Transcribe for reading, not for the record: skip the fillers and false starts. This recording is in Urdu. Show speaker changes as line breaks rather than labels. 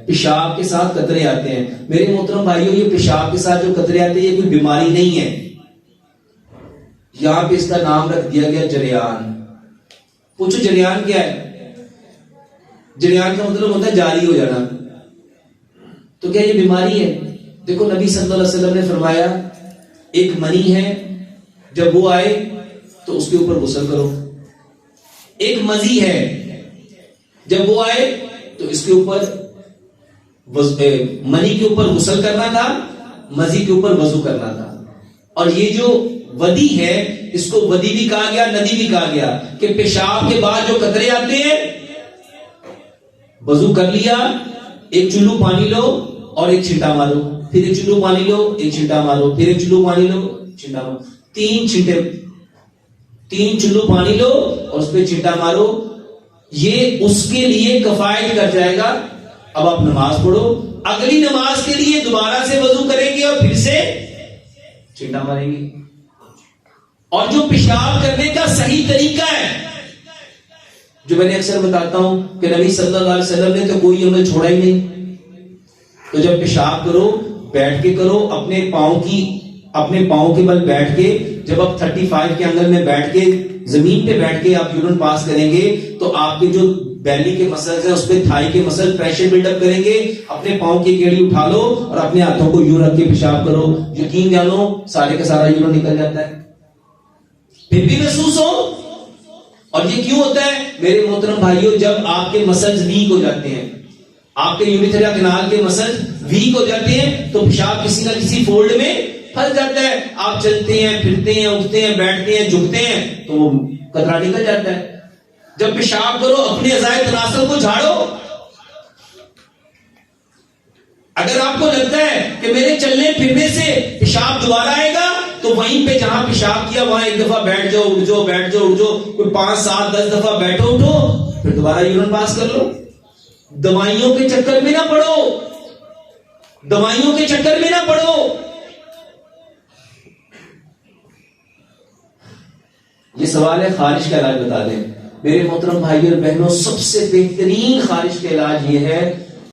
پیشاب کے ساتھ قطرے آتے ہیں. میرے محترم بھائیوں یہ پیشاب کے ساتھ جو قطرے آتے ہیں یہ کوئی بیماری نہیں ہے. یہاں پہ اس کا نام رکھ دیا گیا جریان. پوچھو جریان کیا ہے؟ جریان کا مطلب ہوتا ہے جاری ہو جانا. تو کیا یہ بیماری ہے؟ دیکھو نبی صلی اللہ علیہ وسلم نے فرمایا ایک منی ہے جب وہ آئے تو اس کے اوپر غسل کرو. ایک مزی ہے جب وہ آئے تو اس کے اوپر منی کے اوپر غسل کرنا تھا, مزی کے اوپر وضو کرنا تھا. اور یہ جو ودی ہے اس کو ودی بھی کہا گیا, ندی بھی کہا گیا کہ پیشاب کے بعد جو قطرے آتے ہیں وضو کر لیا, ایک چلو پانی لو اور ایک چھینٹا مارو, پھر ایک چلو پانی لو ایک چھینٹا مارو, پھر ایک چلو پانی لو چھینٹا مارو, تین چلو پانی لو اور اس پہ چھینٹا مارو. یہ اس کے لیے کفایت کر جائے گا. اب آپ نماز پڑھو, اگلی نماز کے لیے دوبارہ سے وضو کریں گے اور پھر سے چھینٹا ماریں گے. اور جو پیشاب کرنے کا صحیح طریقہ ہے جو میں نے اکثر بتاتا ہوں کہ نبی صلی اللہ علیہ وسلم نے تو کوئی عمل چھوڑا ہی نہیں. تو جب پیشاب کرو بیٹھ کے کرو, اپنے پاؤں کے بل بیٹھ کے, جب آپ 35 کے اینگل میں بیٹھ کے زمین پہ بیٹھ کے آپ یورین پاس کریں گے تو آپ کے جو بیلی کے مسلز ہیں اس پہ تھائی کے مسل پریشر بلڈ اپ کریں گے. اپنے پاؤں کی کیڑی اٹھا لو اور اپنے ہاتھوں کو یوں رکھ کے پیشاب کرو, یقین جانو سارے کا سارا یورین نکل جاتا ہے. پھر بھی محسوس ہو. اور یہ کیوں ہوتا ہے میرے محترم بھائیوں؟ جب آپ کے مسلز ویک ہو جاتے ہیں, آپ کے یوریتھرا کینال کے مسلز ویک ہو جاتے ہیں تو پیشاب کسی نہ کسی فولڈ میں پھنس جاتا ہے. آپ چلتے ہیں, پھرتے ہیں, اٹھتے ہیں, بیٹھتے ہیں, جھکتے ہیں تو وہ قطرہ نکل جاتا ہے. جب پیشاب کرو اپنے اعضائے تناسل کو جھاڑو. اگر آپ کو لگتا ہے کہ میرے چلنے پھرنے سے پیشاب دوبارہ آئے گا تو وہیں پہ جہاں پیشاب کیا وہاں ایک دفعہ بیٹھ جاؤ, اٹھ جاؤ, بیٹھ جاؤ, اٹھ جاؤ, کوئی 5 7 10 دفعہ بیٹھو اٹھو, پھر دوبارہ یورین پاس کر لو. دوائیوں کے چکر میں نہ پڑو, دوائیوں کے چکر میں نہ پڑو. یہ سوال ہے خارش کا علاج بتا دیں. میرے محترم بھائیوں اور بہنوں, سب سے بہترین خارش کا علاج یہ ہے